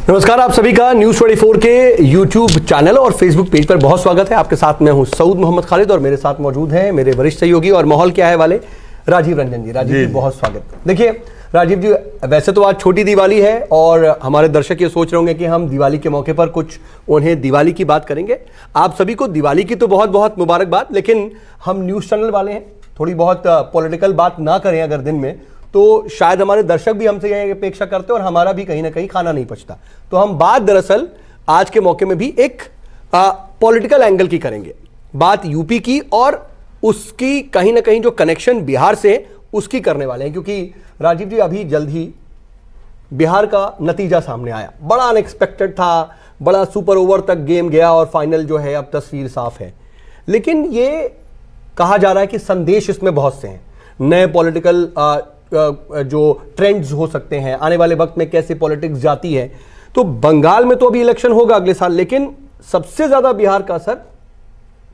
नमस्कार, आप सभी का न्यूज 24 के यूट्यूब चैनल और फेसबुक पेज पर बहुत स्वागत है। आपके साथ मैं हूं सऊद मोहम्मद खालिद और मेरे साथ मौजूद हैं मेरे वरिष्ठ सहयोगी और माहौल क्या है वाले राजीव रंजन जी। राजीव जी बहुत स्वागत। देखिए राजीव जी, वैसे तो आज छोटी दिवाली है और हमारे दर्शक ये सोच रहे होंगे कि हम दिवाली के मौके पर कुछ उन्हें दिवाली की बात करेंगे। आप सभी को दिवाली की तो बहुत बहुत मुबारकबाद, लेकिन हम न्यूज चैनल वाले हैं, थोड़ी बहुत पॉलिटिकल बात ना करें अगर दिन में तो शायद हमारे दर्शक भी हमसे यह अपेक्षा करते और हमारा भी कहीं ना कहीं खाना नहीं पचता। तो हम बात दरअसल आज के मौके में भी एक पॉलिटिकल एंगल की करेंगे, बात यूपी की और उसकी कहीं ना कहीं जो कनेक्शन बिहार से उसकी करने वाले हैं। क्योंकि राजीव जी अभी जल्द ही बिहार का नतीजा सामने आया, बड़ा अनएक्सपेक्टेड था, बड़ा सुपर ओवर तक गेम गया और फाइनल जो है अब तस्वीर साफ है। लेकिन ये कहा जा रहा है कि संदेश इसमें बहुत से हैं, नए पॉलिटिकल जो ट्रेंड्स हो सकते हैं, आने वाले वक्त में कैसे पॉलिटिक्स जाती है। तो बंगाल में तो अभी इलेक्शन होगा अगले साल, लेकिन सबसे ज्यादा बिहार का असर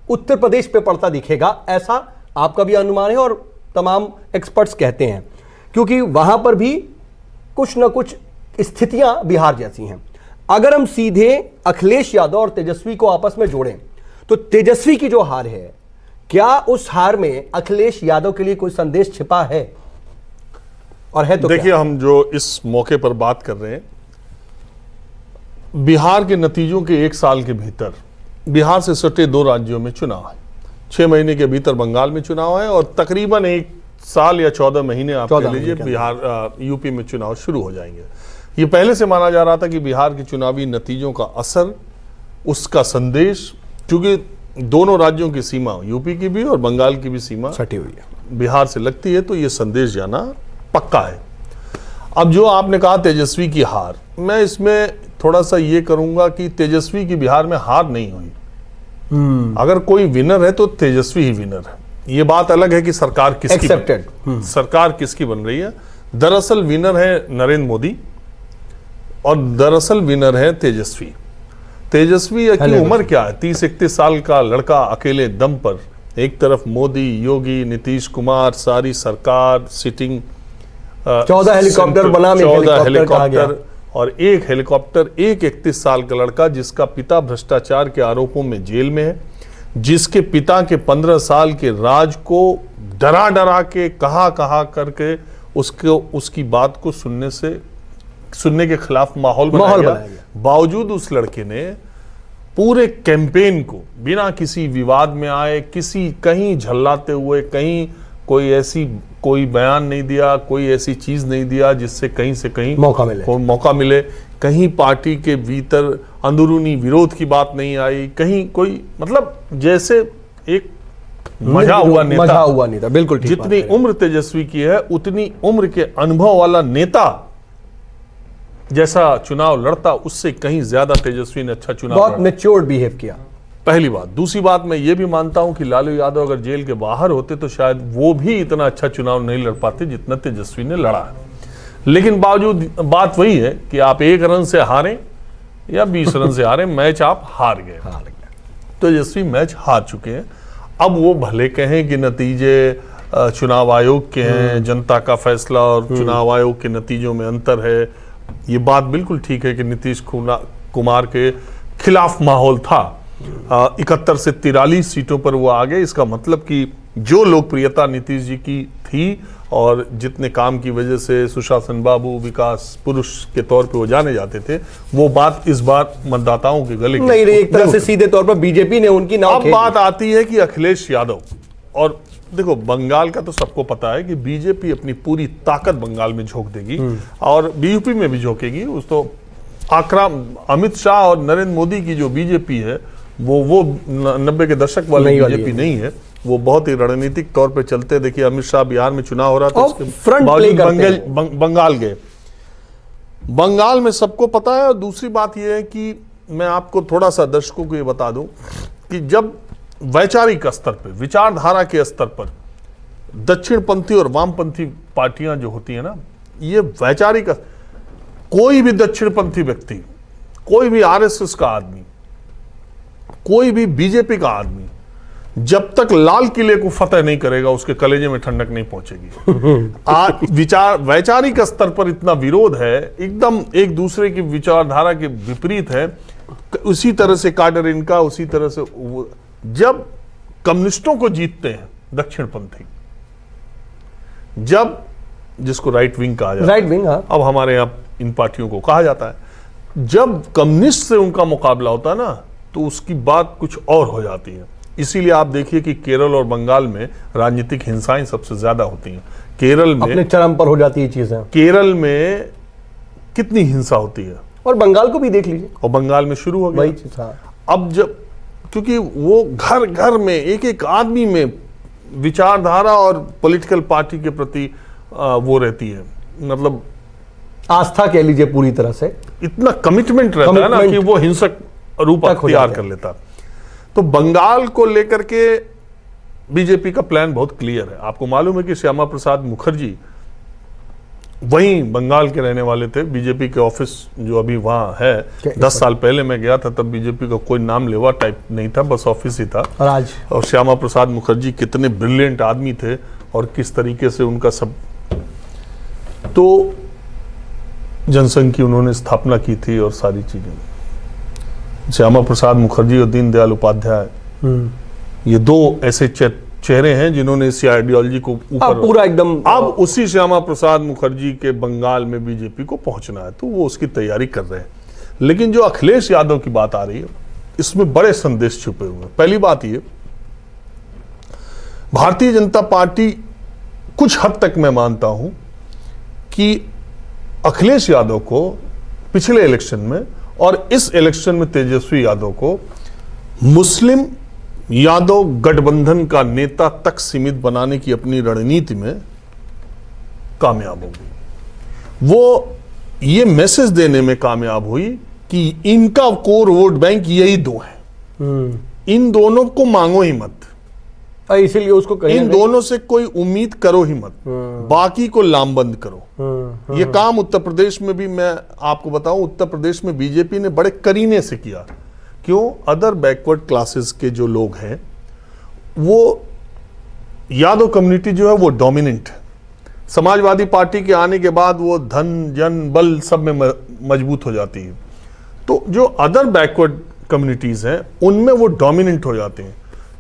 उत्तर प्रदेश पे पड़ता दिखेगा, ऐसा आपका भी अनुमान है और तमाम एक्सपर्ट्स कहते हैं, क्योंकि वहां पर भी कुछ ना कुछ स्थितियां बिहार जैसी हैं। अगर हम सीधे अखिलेश यादव और तेजस्वी को आपस में जोड़ें तो तेजस्वी की जो हार है, क्या उस हार में अखिलेश यादव के लिए कोई संदेश छिपा है और है तो देखिए, हम जो इस मौके पर बात कर रहे हैं, बिहार के नतीजों के एक साल के भीतर बिहार से सटे दो राज्यों में चुनाव है, 6 महीने के भीतर बंगाल में चुनाव है और तकरीबन 1 साल या 14 महीने आप कह लीजिए बिहार यूपी में चुनाव शुरू हो जाएंगे। ये पहले से माना जा रहा था कि बिहार के चुनावी नतीजों का असर, उसका संदेश, क्योंकि दोनों राज्यों की सीमा, यूपी की भी और बंगाल की भी सीमा सटी हुई है, बिहार से लगती है, तो ये संदेश जाना पक्का है। अब जो आपने कहा तेजस्वी की हार, मैं इसमें थोड़ा सा ये करूंगा कि तेजस्वी की बिहार में हार नहीं हुई। अगर कोई विनर है तो तेजस्वी ही विनर है। ये बात अलग है कि सरकार किसकी सरकार किसकी बन रही है। दरअसल विनर है नरेंद्र मोदी और दरअसल विनर है तेजस्वी। तेजस्वी की उम्र क्या है, 30-31 साल का लड़का अकेले दम पर, एक तरफ मोदी, योगी, नीतीश कुमार, सारी सरकार सिटिंग, 14 हेलीकॉप्टर बना, 14 हेलीकॉप्टर और एक हेलीकॉप्टर, एक 31 साल का लड़का जिसका पिता भ्रष्टाचार के आरोपों में जेल में है, जिसके पिता के 15 साल के राज को डरा डरा के कहा करके उसकी बात को सुनने के खिलाफ माहौल बनाया गया। बावजूद उस लड़के ने पूरे कैंपेन को बिना किसी विवाद में आए, कहीं झल्लाते हुए, कहीं कोई बयान नहीं दिया, कोई ऐसी चीज नहीं दिया जिससे कहीं से कहीं मौका मिले, कहीं पार्टी के भीतर अंदरूनी विरोध की बात नहीं आई, कहीं कोई, मतलब जैसे एक मजा हुआ नेता, बिल्कुल ठीक। जितनी उम्र तेजस्वी की है उतनी उम्र के अनुभव वाला नेता जैसा चुनाव लड़ता, उससे कहीं ज्यादा तेजस्वी ने अच्छा चुनाव, बहुत मैच्योर्ड बिहेव किया, पहली बात। दूसरी बात, मैं ये भी मानता हूं कि लालू यादव अगर जेल के बाहर होते तो शायद वो भी इतना अच्छा चुनाव नहीं लड़ पाते जितना तेजस्वी ने लड़ा है। लेकिन बावजूद बात वही है कि आप 1 रन से हारें या 20 रन से हारें, मैच आप हार गए। तेजस्वी मैच हार चुके हैं। अब वो भले कहें कि नतीजे चुनाव आयोग के हैं, जनता का फैसला और चुनाव आयोग के नतीजों में अंतर है, ये बात बिल्कुल ठीक है कि नीतीश कुमार के खिलाफ माहौल था। 71 से 43 सीटों पर वो आ गए। इसका मतलब कि जो लोकप्रियता नीतीश जी की थी और जितने काम की वजह से सुशासन बाबू, विकास पुरुष के तौर पे वो जाने जाते थे, वो बात इस बार मतदाताओं के गले नहीं रही। एक तरह से सीधे तौर पर बीजेपी ने उनकी नाव अब बात आती है कि अखिलेश यादव, और देखो बंगाल का तो सबको पता है कि बीजेपी अपनी पूरी ताकत बंगाल में झोंक देगी और यूपी में भी झोंकेगी। उस तो अमित शाह और नरेंद्र मोदी की जो बीजेपी है वो 90 के दशक वाली बीजेपी नहीं है, वो बहुत ही रणनीतिक तौर पे चलते। देखिए अमित शाह बिहार में चुनाव हो रहा था, उसके बावजूद बंगाल गए। बंगाल में सबको पता है। और दूसरी बात यह है कि मैं आपको थोड़ा सा दर्शकों को ये बता दूं कि जब वैचारिक स्तर पर, विचारधारा के स्तर पर दक्षिणपंथी और वामपंथी पार्टियां जो होती है ना, ये वैचारिक, कोई भी दक्षिणपंथी व्यक्ति, कोई भी आरएसएस का आदमी, कोई भी बीजेपी का आदमी जब तक लाल किले को फतेह नहीं करेगा उसके कलेजे में ठंडक नहीं पहुंचेगी। आज वैचारिक स्तर पर इतना विरोध है, एकदम एक दूसरे की विचारधारा के विपरीत है। उसी तरह से काडर इनका, उसी तरह से जब कम्युनिस्टों को जीतते हैं दक्षिणपंथी, जब जिसको राइट विंग कहा जाता है, राइट विंग, अब हमारे यहाँ इन पार्टियों को कहा जाता है, जब कम्युनिस्ट से उनका मुकाबला होता है ना तो उसकी बात कुछ और हो जाती है। इसीलिए आप देखिए कि केरल और बंगाल में राजनीतिक हिंसाएं सबसे ज्यादा होती हैं। केरल में अपने चरम पर हो जाती है चीजें। केरल में कितनी हिंसा होती है, और बंगाल को भी देख लीजिए, और बंगाल में शुरू हो गया वही चीज था। अब जब, क्योंकि वो घर घर में एक एक आदमी में विचारधारा और पॉलिटिकल पार्टी के प्रति वो रहती है, मतलब आस्था कह लीजिए पूरी तरह से, इतना कमिटमेंट रहता है ना कि वो हिंसक रूप अख्तियार कर लेता। तो बंगाल को लेकर के बीजेपी का प्लान बहुत क्लियर है। आपको मालूम है कि श्यामा प्रसाद मुखर्जी वहीं बंगाल के रहने वाले थे। बीजेपी के ऑफिस जो अभी वहां है, 10 साल पहले मैं गया था, तब बीजेपी का कोई नाम लेवा टाइप नहीं था, बस ऑफिस ही था। और श्यामा प्रसाद मुखर्जी कितने ब्रिलियंट आदमी थे और किस तरीके से उनका सब, तो जनसंघ की उन्होंने स्थापना की थी और सारी चीजें। श्यामा प्रसाद मुखर्जी और दीनदयाल उपाध्याय, ये दो ऐसे चेहरे हैं जिन्होंने इस आइडियोलॉजी को ऊपर पूरा एकदम, अब उसी श्यामा प्रसाद मुखर्जी के बंगाल में बीजेपी को पहुंचना है, तो वो उसकी तैयारी कर रहे हैं। लेकिन जो अखिलेश यादव की बात आ रही है, इसमें बड़े संदेश छुपे हुए हैं। पहली बात ये, भारतीय जनता पार्टी कुछ हद तक मैं मानता हूं कि अखिलेश यादव को पिछले इलेक्शन में और इस इलेक्शन में तेजस्वी यादव को मुस्लिम यादव गठबंधन का नेता तक सीमित बनाने की अपनी रणनीति में कामयाब हो गई। वो ये मैसेज देने में कामयाब हुई कि इनका कोर वोट बैंक यही दो है, इन दोनों को मांगो ही मत, इसीलिए उसको कहीं इन दोनों से कोई उम्मीद करो ही मत, बाकी को लामबंद करो। ये काम उत्तर प्रदेश में भी, मैं आपको बताऊं, उत्तर प्रदेश में बीजेपी ने बड़े करीने से किया। क्यों? अदर बैकवर्ड क्लासेस के जो लोग हैं, वो यादव कम्युनिटी जो है वो डोमिनेंट है। समाजवादी पार्टी के आने के बाद वो धन जन बल सब में मजबूत हो जाती है। तो जो अदर बैकवर्ड कम्युनिटीज हैं उनमें वो डोमिनेंट हो जाते हैं।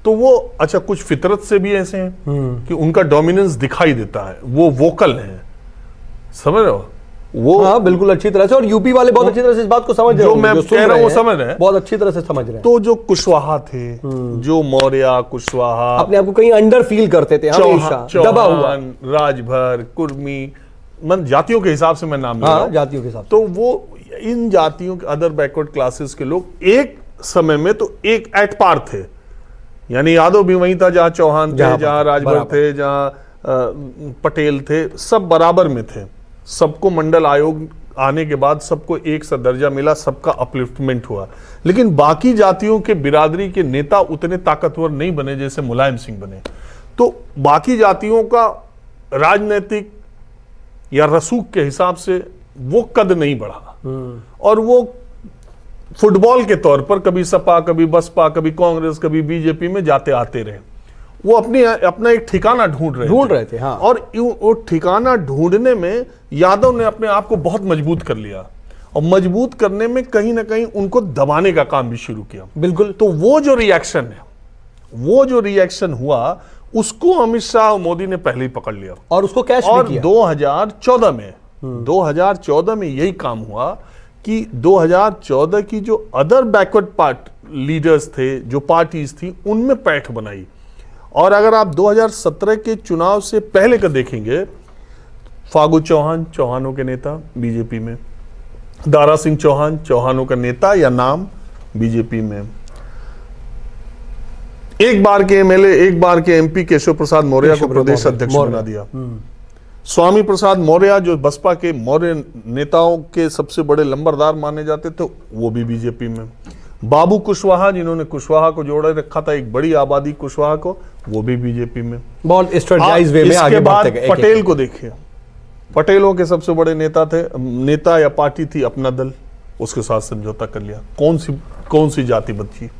तो वो, अच्छा, कुछ फितरत से भी ऐसे हैं कि उनका डोमिनेंस दिखाई देता है, वो वोकल हैं, समझ रहे हो? वो हाँ, बिल्कुल अच्छी तरह से, और यूपी वाले बहुत अच्छी तरह से इस बात को समझ रहे हैं, जो मैं कह रहा हूं वो समझ रहे हैं, बहुत अच्छी तरह से समझ रहे हैं। तो जो कुशवाहा थे, जो मौर्य, कुशवाहा, अपने आप को कहीं अंडर फील करते थे, हमेशा दबा हुआ, राजभर, कुर्मी, मन जातियों के हिसाब से मैं नाम ले रहा हूं, जातियों के हिसाब से, तो वो इन जातियों के अदर बैकवर्ड क्लासेस के लोग एक समय में तो एक एट पार थे। यानी यादव भी वहीं था जहां चौहान थे, जहां राजभर थे, जहां पटेल थे, सब बराबर में थे। सबको मंडल आयोग आने के बाद सबको एक सा दर्जा मिला, सबका अपलिफ्टमेंट हुआ। लेकिन बाकी जातियों के बिरादरी के नेता उतने ताकतवर नहीं बने जैसे मुलायम सिंह बने। तो बाकी जातियों का राजनीतिक या रसूख के हिसाब से वो कद नहीं बढ़ा, और वो फुटबॉल के तौर पर कभी सपा, कभी बसपा, कभी कांग्रेस, कभी बीजेपी में जाते आते रहे। वो अपना एक ठिकाना ढूंढ रहे थे। हाँ। और वो ठिकाना ढूंढने में यादव ने अपने आप को बहुत मजबूत कर लिया, और मजबूत करने में कहीं ना कहीं उनको दबाने का काम भी शुरू किया। बिल्कुल। तो वो जो रिएक्शन हुआ, उसको अमित शाह और मोदी ने पहले ही पकड़ लिया, और उसको कैश और भी किया। 2014 में यही काम हुआ कि 2014 की जो अदर बैकवर्ड लीडर्स थे, जो पार्टीज थी, उनमें पैठ बनाई। और अगर आप 2017 के चुनाव से पहले का देखेंगे, फागू चौहान, चौहानों के नेता बीजेपी में, दारा सिंह चौहान, चौहानों का नेता या नाम बीजेपी में, एक बार के एमएलए, एक बार के एमपी केशव प्रसाद मौर्य को प्रदेश अध्यक्ष बना दिया। स्वामी प्रसाद मौर्य, जो बसपा के मौर्य नेताओं के सबसे बड़े लंबरदार माने जाते थे, वो भी बीजेपी में। बाबू कुशवाहा, जिन्होंने कुशवाहा को जोड़े रखा था, एक बड़ी आबादी कुशवाहा को, वो भी बीजेपी में। बहुत स्ट्रेटजाइज वे में आगे बढ़ते गए। पटेल को देखिए, पटेलों के सबसे बड़े नेता या पार्टी थी अपना दल, उसके साथ समझौता कर लिया। कौन सी जाति बची?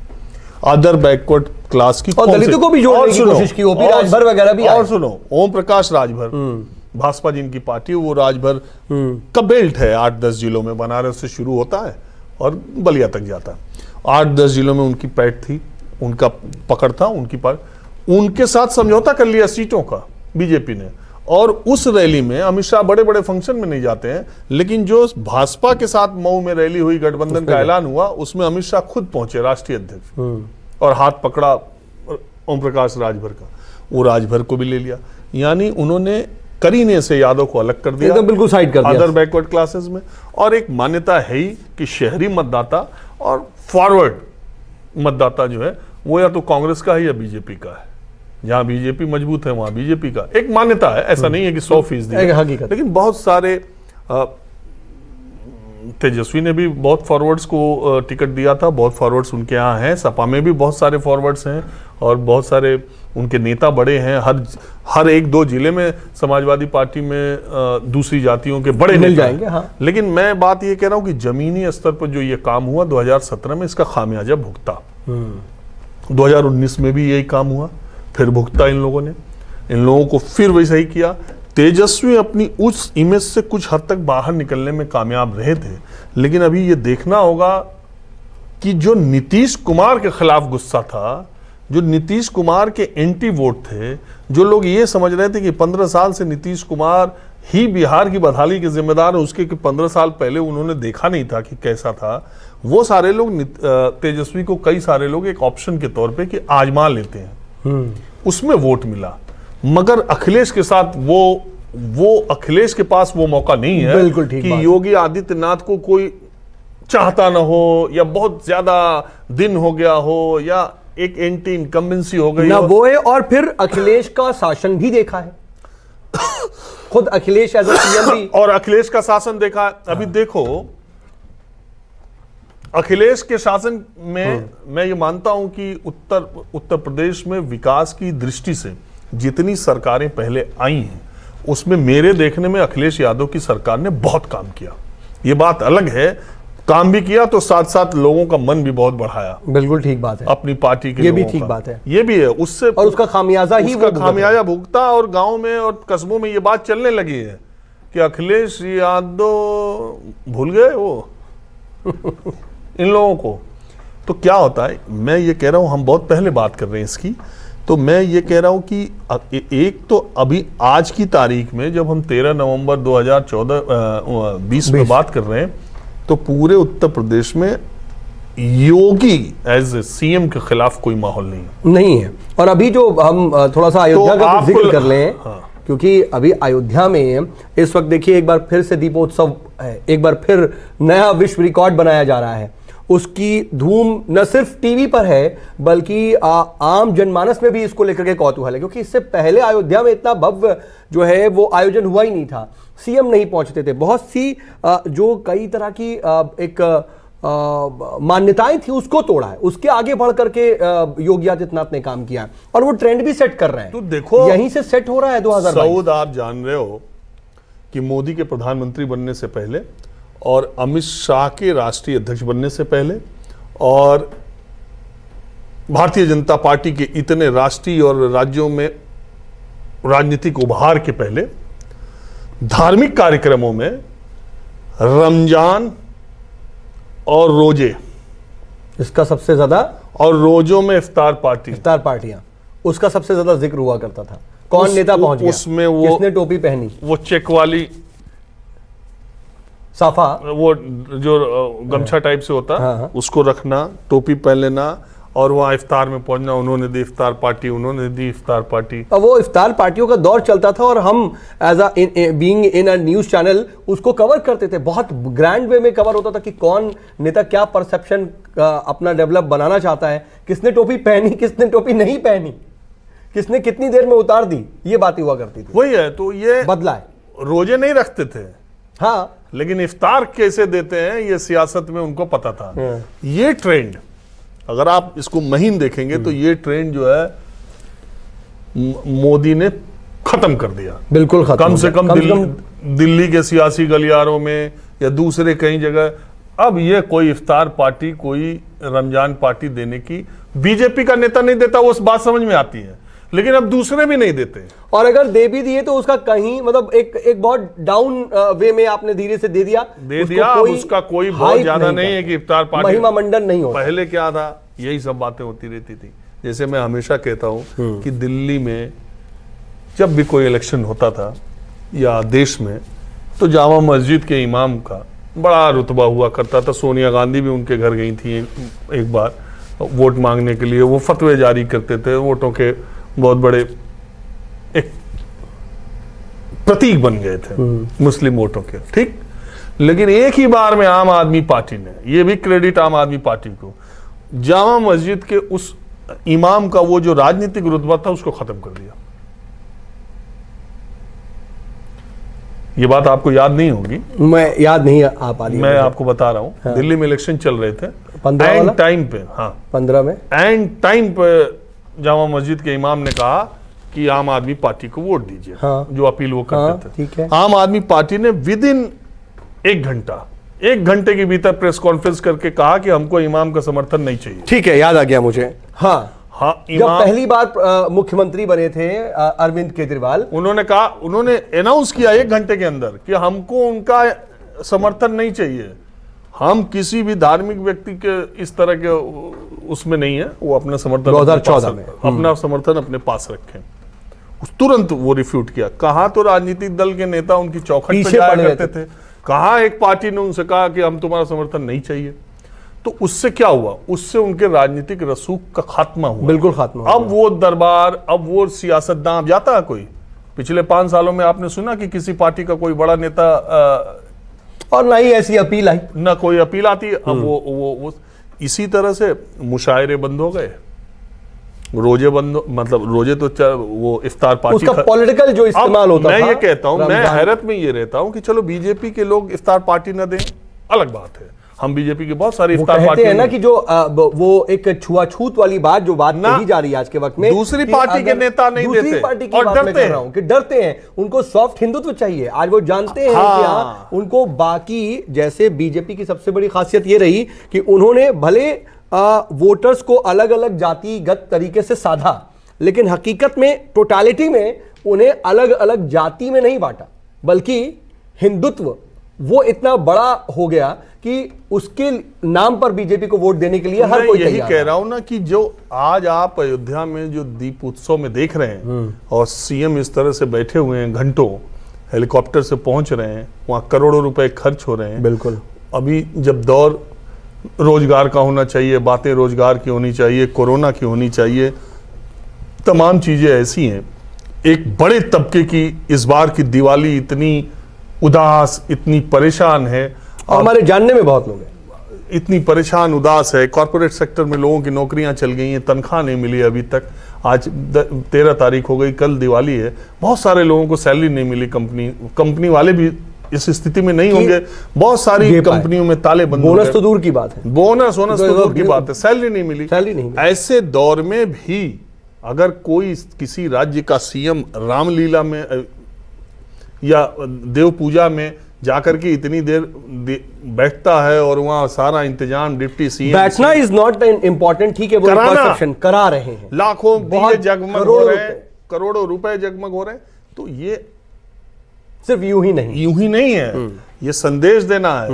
अदर बैकवर्ड क्लास की, और दलितों को भी जोड़ने की कोशिश की, ओपी राजभर वगैरह भी आए। और सुनो, ओम प्रकाश राजभर, भाजपा जिनकी पार्टी, वो राजभर का बेल्ट है 8-10 जिलों में, बनारस से शुरू होता है और बलिया तक जाता है। 8-10 जिलों में उनकी पैठ थी, उनका पकड़ था, उनके साथ समझौता कर लिया सीटों का बीजेपी ने। और उस रैली में अमित शाह बड़े बड़े फंक्शन में नहीं जाते हैं, लेकिन जो भाजपा के साथ मऊ में रैली हुई, गठबंधन का ऐलान हुआ, उसमें अमित शाह खुद पहुंचे, राष्ट्रीय अध्यक्ष, और हाथ पकड़ा ओम प्रकाश राजभर का, वो राजभर को भी ले लिया। यानी उन्होंने करीने से यादव को अलग कर दिया, बिल्कुल साइड कर दिया अदर बैकवर्ड क्लासेस में। और एक मान्यता है ही कि शहरी मतदाता और फॉरवर्ड मतदाता जो है वो या तो कांग्रेस का है या बीजेपी का है। जहां बीजेपी मजबूत है वहां बीजेपी का, एक मान्यता है, ऐसा नहीं है कि 100%, लेकिन बहुत सारे तेजस्वी ने भी बहुत फॉरवर्ड्स को टिकट दिया था, बहुत फॉरवर्ड्स उनके यहाँ हैं, सपा में भी बहुत सारे फॉरवर्ड्स हैं और बहुत सारे उनके नेता बड़े हैं। हर 1-2 जिले में समाजवादी पार्टी में दूसरी जातियों के बड़े मिल जाएंगे। हाँ। लेकिन मैं बात ये कह रहा हूं कि जमीनी स्तर पर जो ये काम हुआ 2017 में, इसका खामियाजा भुगता। 2019 में भी यही काम हुआ, फिर भुगता इन लोगों ने, इन लोगों को फिर वैसा ही किया। तेजस्वी अपनी उस इमेज से कुछ हद तक बाहर निकलने में कामयाब रहे थे, लेकिन अभी ये देखना होगा कि जो नीतीश कुमार के खिलाफ गुस्सा था, जो नीतीश कुमार के एंटी वोट थे, जो लोग ये समझ रहे थे कि 15 साल से नीतीश कुमार ही बिहार की बदहाली के जिम्मेदार है, उसके 15 साल पहले उन्होंने देखा नहीं था कि कैसा था, वो सारे लोग तेजस्वी को, कई सारे लोग एक ऑप्शन के तौर पे कि आजमा लेते हैं, उसमें वोट मिला। मगर अखिलेश के साथ वो अखिलेश के पास वो मौका नहीं है, बिल्कुल ठीक कि योगी आदित्यनाथ को कोई चाहता ना हो, या बहुत ज्यादा दिन हो गया हो, या एक एंटी इनकम्बेंसी हो गई ना वो है। और फिर अखिलेश का शासन भी देखा है, खुद अखिलेश एज सीएम भी, और अखिलेश का शासन देखा है। अभी देखो, अखिलेश के शासन में मैं ये मानता हूं कि उत्तर प्रदेश में विकास की दृष्टि से जितनी सरकारें पहले आई हैं, उसमें मेरे देखने में अखिलेश यादव की सरकार ने बहुत काम किया। ये बात अलग है, काम भी किया तो साथ साथ लोगों का मन भी बहुत बढ़ाया। बिल्कुल ठीक बात है, अपनी पार्टी के ये भी ठीक बात है, ये भी है, उससे और उसका खामियाजा ही उसका खामियाजा भुगता। और गांव में और कस्बों में ये बात चलने लगी है कि अखिलेश यादव भूल गए वो इन लोगों को। तो क्या होता है, मैं ये कह रहा हूं, हम बहुत पहले बात कर रहे हैं इसकी, तो मैं ये कह रहा हूं कि एक तो अभी आज की तारीख में जब हम 13 नवंबर 2020 में बात कर रहे हैं, तो पूरे उत्तर प्रदेश में योगी एज ए सीएम के खिलाफ कोई माहौल नहीं है। और अभी जो हम थोड़ा सा अयोध्या का जिक्र कर लें, क्योंकि अभी अयोध्या में इस वक्त देखिए एक बार फिर से दीपोत्सव है, एक बार फिर नया विश्व रिकॉर्ड बनाया जा रहा है। उसकी धूम न सिर्फ टीवी पर है, बल्कि आम जनमानस में भी इसको लेकर के कौतूहल है, क्योंकि इससे पहले अयोध्या में इतना भव्य जो है वो आयोजन हुआ ही नहीं था, सीएम नहीं पहुंचते थे। बहुत सी जो कई तरह की एक मान्यताएं थी उसको तोड़ा है, उसके आगे बढ़ करके योगी आदित्यनाथ ने काम किया, और वो ट्रेंड भी सेट कर रहे हैं। तो देखो, यहीं से सेट हो रहा है 2022। सऊद, आप जान रहे हो कि मोदी के प्रधानमंत्री बनने से पहले और अमित शाह के राष्ट्रीय अध्यक्ष बनने से पहले और भारतीय जनता पार्टी के इतने राष्ट्रीय और राज्यों में राजनीतिक उभार के पहले धार्मिक कार्यक्रमों में रमजान और रोजे, इसका सबसे ज्यादा, और रोजों में इफ्तार पार्टियां, उसका सबसे ज्यादा जिक्र हुआ करता था। कौन नेता पहुंच गया, उसमें वो किसने टोपी पहनी, वो चेक वाली साफा, वो जो गमछा टाइप से होता, हाँ, उसको रखना, टोपी पहन लेना, और वहाँ इफ्तार में पहुंचना, उन्होंने दी इफ्तार पार्टी, उन्होंने दी इफ्तार पार्टी। अब वो इफ्तार पार्टियों का दौर चलता था, और हम as being in a news channel उसको कवर करते थे, बहुत ग्रैंड वे में कवर होता था कि कौन नेता क्या परसेप्शन अपना डेवलप बनाना चाहता है, किसने टोपी पहनी, किसने टोपी नहीं पहनी, किसने कितनी देर में उतार दी, ये बातें हुआ करती थी। वही है, तो ये बदला है। रोजे नहीं रखते थे, हाँ, लेकिन इफ्तार कैसे देते हैं ये सियासत में उनको पता था। ये ट्रेंड अगर आप इसको महीन देखेंगे तो ये ट्रेंड जो है मोदी ने खत्म कर दिया, बिल्कुल खत्म। कम से कम दिल्ली के सियासी गलियारों में या दूसरे कई जगह अब ये कोई इफ्तार पार्टी, कोई रमजान पार्टी देने की बीजेपी का नेता नहीं देता, वो उस बात समझ में आती है, लेकिन अब दूसरे भी नहीं देते। और अगर दे भी दिए तो उसका कहीं मतलब एक बहुत डाउन वे में आपने धीरे से दे दिया। अब उसका कोई बहुत ज्यादा नहीं है कि इफ्तार पार्टी महिमा मंडन नहीं हो। पहले क्या था, यही सब बातें होती रहती थी। जैसे मैं हमेशा कहता हूं कि दिल्ली में जब भी कोई इलेक्शन होता था या देश में, तो जामा मस्जिद के इमाम का बड़ा रुतबा हुआ करता था। सोनिया गांधी भी उनके घर गई थी एक बार वोट मांगने के लिए, वो फतवे जारी करते थे, वोटों के बहुत बड़े एक प्रतीक बन गए थे मुस्लिम वोटों के, ठीक। लेकिन एक ही बार में आम आदमी पार्टी ने, ये भी क्रेडिट आम आदमी पार्टी को, जामा मस्जिद के उस इमाम का वो जो राजनीतिक रुतबा था उसको खत्म कर दिया। ये बात आपको याद नहीं होगी, मैं याद नहीं आ पा रही, मैं आपको बता रहा हूं। हाँ। दिल्ली में इलेक्शन चल रहे थे, 15 टाइम पे, हाँ 15 में एंड टाइम पे जामा मस्जिद के इमाम ने कहा कि आम आदमी पार्टी को वोट दीजिए। हाँ। जो अपील वो करते थे, ठीक है। आम आदमी पार्टी ने विद इन 1 घंटे के भीतर प्रेस कॉन्फ्रेंस करके कहा कि हमको इमाम का समर्थन नहीं चाहिए। ठीक है, याद आ गया मुझे। हाँ हाँ, जब पहली बार मुख्यमंत्री बने थे अरविंद केजरीवाल, उन्होंने कहा, उन्होंने अनाउंस किया 1 घंटे के अंदर कि हमको उनका समर्थन नहीं चाहिए, हम किसी भी धार्मिक व्यक्ति के इस तरह के उसमें नहीं है, वो अपना समर्थन 2014 में अपना समर्थन अपने पास रखें। तुरंत वो रिफ्यूट किया। कहा तो राजनीतिक दल के नेता उनकी चौखट पे जाया करते थे, कहा एक पार्टी ने उनसे कहा कि हम तुम्हारा समर्थन नहीं चाहिए। तो उससे क्या हुआ, उससे उनके राजनीतिक रसूख का खात्मा हुआ, बिल्कुल खात्मा। अब वो दरबार, अब वो सियासतदान, अब जाता है कोई? पिछले 5 सालों में आपने सुना कि किसी पार्टी का कोई बड़ा नेता और ना ही ऐसी अपील आई, ना कोई अपील आती है। अब वो इसी तरह से मुशायरे बंद हो गए, रोजे बंद, मतलब रोजे तो वो इफ्तार पार्टी उसका पॉलिटिकल जो इस्तेमाल होता मैं ये कहता हूं, मैं हैरत में ये रहता हूं कि चलो बीजेपी के लोग इफ्तार पार्टी ना दें, अलग बात है। हम बीजेपी के बहुत सारी इफ्तार पार्टी है ना कि जो वो एक छुआछूत वाली बात जो बात कही जा रही है आज के वक्त में, दूसरी पार्टी के नेता नहीं देते, दूसरी पार्टी की बात मैं कर रहा हूं कि डरते हैं, उनको सॉफ्ट हिंदुत्व चाहिए। आज वो जानते हैं कि उनको बाकी, जैसे बीजेपी की सबसे बड़ी खासियत ये रही कि उन्होंने भले वोटर्स को अलग अलग जातिगत तरीके से साधा, लेकिन हकीकत में टोटालिटी में उन्हें अलग अलग जाति में नहीं बांटा, बल्कि हिंदुत्व वो इतना बड़ा हो गया कि उसके नाम पर बीजेपी को वोट देने के लिए हर कोई यही कह रहा हूं ना कि जो आज आप अयोध्या में जो दीप उत्सव में देख रहे हैं और सीएम इस तरह से बैठे हुए हैं, घंटों हेलीकॉप्टर से पहुंच रहे हैं, वहां करोड़ों रुपए खर्च हो रहे हैं। बिल्कुल। अभी जब दौर रोजगार का होना चाहिए, बातें रोजगार की होनी चाहिए, कोरोना की होनी चाहिए, तमाम चीजें ऐसी हैं। एक बड़े तबके की इस बार की दिवाली इतनी उदास, इतनी परेशान है, और हमारे जानने में बहुत लोग हैं इतनी परेशान उदास है। कॉर्पोरेट सेक्टर में लोगों की नौकरियां चल गई हैं, तनख्वाह नहीं मिली अभी तक। आज 13 तारीख हो गई, कल दिवाली है, बहुत सारे लोगों को सैलरी नहीं मिली। कंपनी वाले भी इस स्थिति में नहीं होंगे, बहुत सारी कंपनियों में ताले बंद। बोनस तो दूर की बात है, बोनस तो दूर की बात है, सैलरी नहीं मिली। ऐसे दौर में भी अगर कोई किसी राज्य का सीएम रामलीला में या देव पूजा में जाकर के इतनी देर बैठता है और वहां सारा इंतजाम डिप्टी सीएम, बैठना इज नॉट इम्पोर्टेंट, ठीक है, वो परसेप्शन करा रहे हैं, लाखों दिए जगमग हो रहे हैं, करोड़ों रुपए जगमग हो रहे हैं। तो ये सिर्फ यूं ही नहीं है, ये संदेश देना है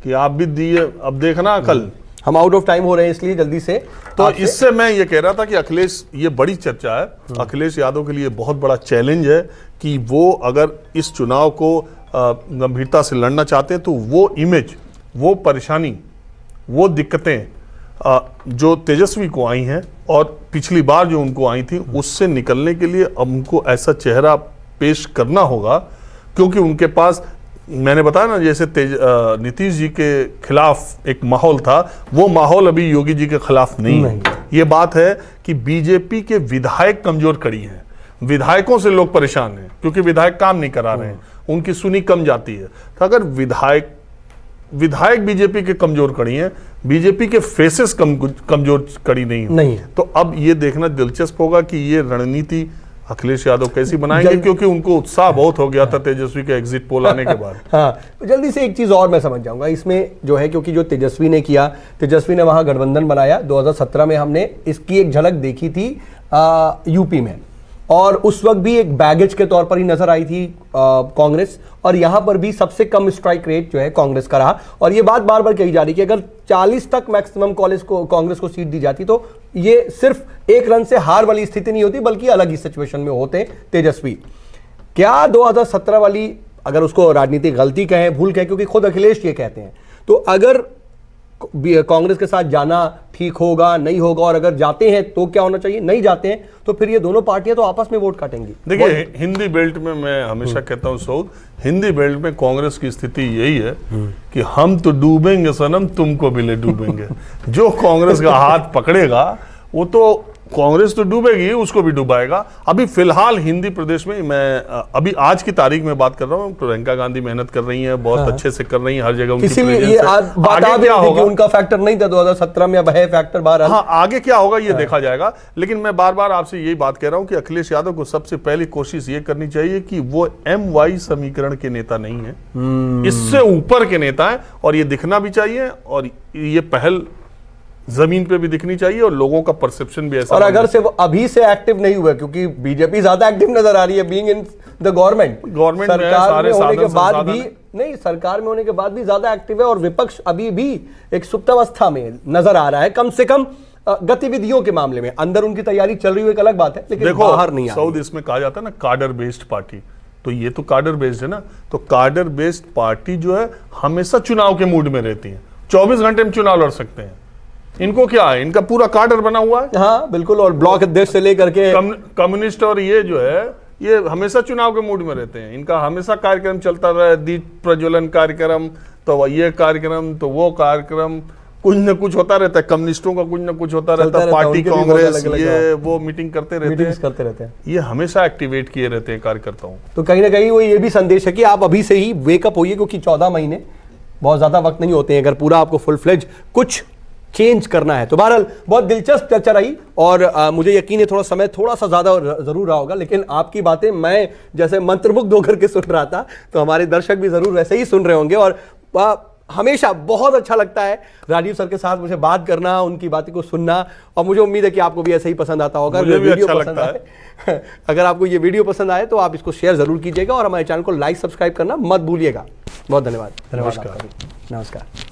कि आप भी दिए। अब देखना कल हम आउट ऑफ टाइम हो रहे हैं, इसलिए जल्दी से तो इससे मैं ये कह रहा था कि अखिलेश, ये बड़ी चर्चा है, अखिलेश यादव के लिए बहुत बड़ा चैलेंज है कि वो अगर इस चुनाव को गंभीरता से लड़ना चाहते हैं तो वो इमेज, वो परेशानी, वो दिक्कतें जो तेजस्वी को आई हैं और पिछली बार जो उनको आई थी, उससे निकलने के लिए अब उनको ऐसा चेहरा पेश करना होगा। क्योंकि उनके पास, मैंने बताया ना, जैसे नीतीश जी के खिलाफ एक माहौल था, वो माहौल अभी योगी जी के खिलाफ नहीं है। ये बात है कि बीजेपी के विधायक कमजोर कड़ी हैं, विधायकों से लोग परेशान हैं क्योंकि विधायक काम नहीं करा रहे हैं, उनकी सुनी कम जाती है। तो अगर विधायक बीजेपी के कमजोर कड़ी हैं, बीजेपी के फेसेस कमजोर कड़ी नहीं है। तो अब ये देखना दिलचस्प होगा कि ये रणनीति अखिलेश यादव कैसी बनाएंगे, क्योंकि उनको उत्साह बहुत हो गया था तेजस्वी के एग्जिट पोल आने के बाद। हाँ, तो जल्दी से एक चीज और मैं समझ जाऊंगा इसमें जो है, क्योंकि जो तेजस्वी ने किया, तेजस्वी ने वहां गठबंधन बनाया 2017 में, हमने इसकी एक झलक देखी थी यूपी में, और उस वक्त भी एक बैगेज के तौर पर ही नजर आई थी कांग्रेस, और यहां पर भी सबसे कम स्ट्राइक रेट जो है कांग्रेस का रहा। और ये बात बार बार कही जा रही कि अगर 40 तक मैक्सिमम कांग्रेस को सीट दी जाती तो ये सिर्फ एक रन से हार वाली स्थिति नहीं होती, बल्कि अलग ही सिचुएशन में होते तेजस्वी। क्या 2017 वाली, अगर उसको राजनीतिक गलती कहें, भूल कहें, क्योंकि खुद अखिलेश ये कहते हैं, तो अगर कांग्रेस के साथ जाना ठीक होगा, नहीं होगा, और अगर जाते हैं तो क्या होना चाहिए, नहीं जाते हैं तो फिर ये दोनों पार्टियां तो आपस में वोट काटेंगी। देखिए, हिंदी बेल्ट में मैं हमेशा कहता हूं सऊद, हिंदी बेल्ट में कांग्रेस की स्थिति यही है कि हम तो डूबेंगे सनम, तुमको भी ले डूबेंगे। जो कांग्रेस का हाथ पकड़ेगा वो तो, कांग्रेस तो डूबेगी, उसको भी डुबाएगा। अभी फिलहाल हिंदी प्रदेश में, मैं अभी आज की तारीख में बात कर रहा हूँ, प्रियंका गांधी मेहनत कर रही हैं, बहुत अच्छे से कर रही हैं, हर जगह उनकी इसीलिए ये बता भी रही थी कि उनका फैक्टर नहीं था 2017 में, अब है फैक्टर बाहर। हाँ, आगे क्या होगा ये देखा जाएगा। लेकिन मैं बार बार आपसे यही बात कह रहा हूँ कि अखिलेश यादव को सबसे पहली कोशिश ये करनी चाहिए कि वो MY समीकरण के नेता नहीं है, इससे ऊपर के नेता है, और ये दिखना भी चाहिए, और ये पहल जमीन पे भी दिखनी चाहिए, और लोगों का परसेप्शन भी ऐसा। और अगर से वो अभी से एक्टिव नहीं हुए, क्योंकि बीजेपी ज्यादा एक्टिव नजर आ रही है बीइंग इन द गवर्नमेंट सरकार में होने के बाद भी नहीं, सरकार में होने के बाद भी ज्यादा एक्टिव है, और विपक्ष अभी भी एक सुप्तावस्था में नजर आ रहा है, कम से कम गतिविधियों के मामले में। अंदर उनकी तैयारी चल रही हुई एक अलग बात है, लेकिन बाहर नहीं आ रही। सऊद, इसमें कहा जाता है ना कार्डर बेस्ड पार्टी, तो ये तो कार्डर बेस्ड है ना, तो कार्डर बेस्ड पार्टी जो है हमेशा चुनाव के मूड में रहती है, 24 घंटे में चुनाव लड़ सकते हैं। इनको क्या है, इनका पूरा कार्डर बना हुआ है। हाँ बिल्कुल, और ब्लॉक अध्यक्ष से लेकर के कम्युनिस्ट, और ये जो है ये हमेशा चुनाव के मूड में रहते हैं। इनका हमेशा कार्यक्रम चलता रहा है, दीप प्रज्वलन कार्यक्रम, तो ये कार्यक्रम, तो वो कार्यक्रम, कुछ न कुछ होता रहता है। कम्युनिस्टों का कुछ न कुछ होता रहता है, पार्टी कांग्रेस ये वो मीटिंग करते रहते हैं, ये हमेशा एक्टिवेट किए रहते हैं कार्यकर्ताओं। तो कहीं ना कहीं वो ये भी संदेश है कि आप अभी से ही वेकअप होइए, क्योंकि 14 महीने बहुत ज्यादा वक्त नहीं होते हैं अगर पूरा आपको फुल फ्लेज कुछ चेंज करना है। तो बहरहाल बहुत दिलचस्प चर्चा रही, और मुझे यकीन है थोड़ा समय थोड़ा सा ज्यादा जरूर रहा होगा, लेकिन आपकी बातें मैं जैसे मंत्रमुग्ध होकर के सुन रहा था, तो हमारे दर्शक भी जरूर वैसे ही सुन रहे होंगे। और हमेशा बहुत अच्छा लगता है राजीव सर के साथ मुझे बात करना, उनकी बातें को सुनना, और मुझे उम्मीद है कि आपको भी ऐसे ही पसंद आता होगा। मुझे भी अच्छा लगता है। अगर आपको ये वीडियो पसंद आए तो आप इसको शेयर जरूर कीजिएगा, और हमारे चैनल को लाइक सब्सक्राइब करना मत भूलिएगा। बहुत धन्यवाद। नमस्कार। नमस्कार।